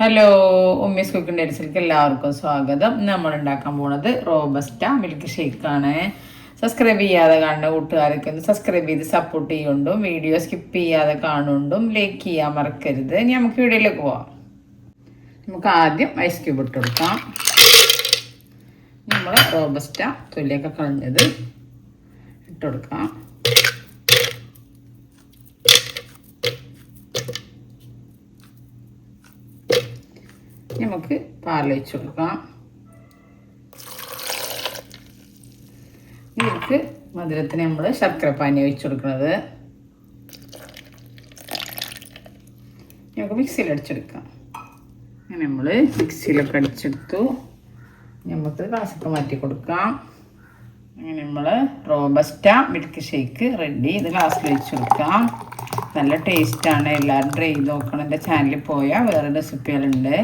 Hello, Ummis cooking ഡേറ്റ്സിലേക്ക് എല്ലാവർക്കും സ്വാഗതം. നമ്മൾ ഉണ്ടാക്കാൻ പോണത് റോബസ്റ്റ മിൽക്ക് ഷേക്കാണ്. സബ്സ്ക്രൈബ് ചെയ്യാതെ കാണുന്ന കൂട്ടുകാരൊക്കെ ഒന്ന് സബ്സ്ക്രൈബ് ചെയ്ത് സപ്പോർട്ട് ചെയ്യുകൊണ്ടും വീഡിയോ സ്കിപ്പ് ചെയ്യാതെ കാണുകൊണ്ടും ലൈക്ക് ചെയ്യാൻ മറക്കരുത്. ഇനി നമുക്ക് വീഡിയോയിലേക്ക് പോവാം. നമുക്ക് ആദ്യം ഐസ് ക്യൂബ് ഇട്ട് കൊടുക്കാം. നമ്മൾ റോബസ്റ്റ തൊലിയൊക്കെ കളഞ്ഞത് ഇട്ട് കൊടുക്കാം. നമുക്ക് പാൽ ഒഴിച്ച് കൊടുക്കാം. ഇതിലേക്ക് മധുരത്തിന് നമ്മൾ ശർക്കര പാനി ഒഴിച്ച് കൊടുക്കുന്നത്. നമുക്ക് മിക്സിയിൽ അടിച്ചെടുക്കാം. അങ്ങനെ നമ്മൾ മിക്സിയിലൊക്കെ അടിച്ചെടുത്തു. നമുക്ക് ഗ്ലാസ്സൊക്കെ മാറ്റി കൊടുക്കാം. അങ്ങനെ നമ്മൾ റോബസ്റ്റ മിൽക്ക് ഷേക്ക് റെഡി. ഇത് ഗ്ലാസ്സിൽ ഒഴിച്ച് കൊടുക്കാം. നല്ല ടേസ്റ്റാണ്. എല്ലാവരും ട്രൈ ചെയ്ത് നോക്കണം. എൻ്റെ ചാനലിൽ പോയാൽ വേറെ റെസിപ്പികളുണ്ട്.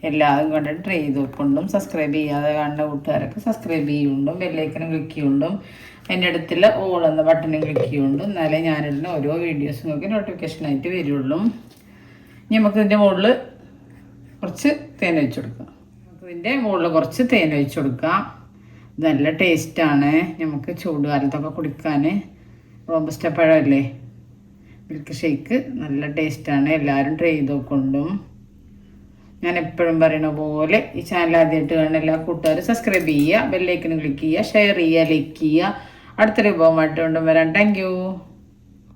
എല്ലാവരും കണ്ട് ട്രൈ ചെയ്ത് നോക്കൊണ്ടും സബ്സ്ക്രൈബ് ചെയ്യാതെ കാണുന്ന കൂട്ടുകാരൊക്കെ സബ്സ്ക്രൈബ് ചെയ്യുകൊണ്ടും ബെല്ലൈക്കനും ക്ലിക്ക് ചെയ്യുകൊണ്ടും അതിൻ്റെ അടുത്തുള്ള ഓൾ എന്ന ബട്ടണും ക്ലിക്ക് ചെയ്യുകൊണ്ടും എന്നാലേ ഞാനിടുന്ന ഓരോ വീഡിയോസ് നിങ്ങൾക്ക് നോട്ടിഫിക്കേഷനായിട്ട് വരുള്ളൂ. നമുക്ക് ഇതിൻ്റെ മുകളിൽ കുറച്ച് തേൻ ഒഴിച്ച് കൊടുക്കാം. ഇതിൻ്റെ മുകളിൽ കുറച്ച് തേൻ ഒഴിച്ച് കൊടുക്കാം. നല്ല ടേസ്റ്റാണ്. നമുക്ക് ചൂടുകാലത്തൊക്കെ കുടിക്കാൻ. റോബസ്റ്റ പഴമല്ലേ, മിൽക്ക് ഷേക്ക് നല്ല ടേസ്റ്റാണ്. എല്ലാവരും ട്രൈ ചെയ്ത് നോക്കൊണ്ടും. ഞാൻ എപ്പോഴും പറയുന്ന പോലെ ഈ ചാനൽ ആദ്യമായിട്ട് കാണുന്ന എല്ലാ കൂട്ടുകാരും സബ്സ്ക്രൈബ് ചെയ്യുക, ബെല്ലൈക്കനും ക്ലിക്ക് ചെയ്യുക, ഷെയർ ചെയ്യുക, ലൈക്ക് ചെയ്യുക. അടുത്തൊരു വിഭവമായിട്ട് കൊണ്ടുവരാം. Thank you.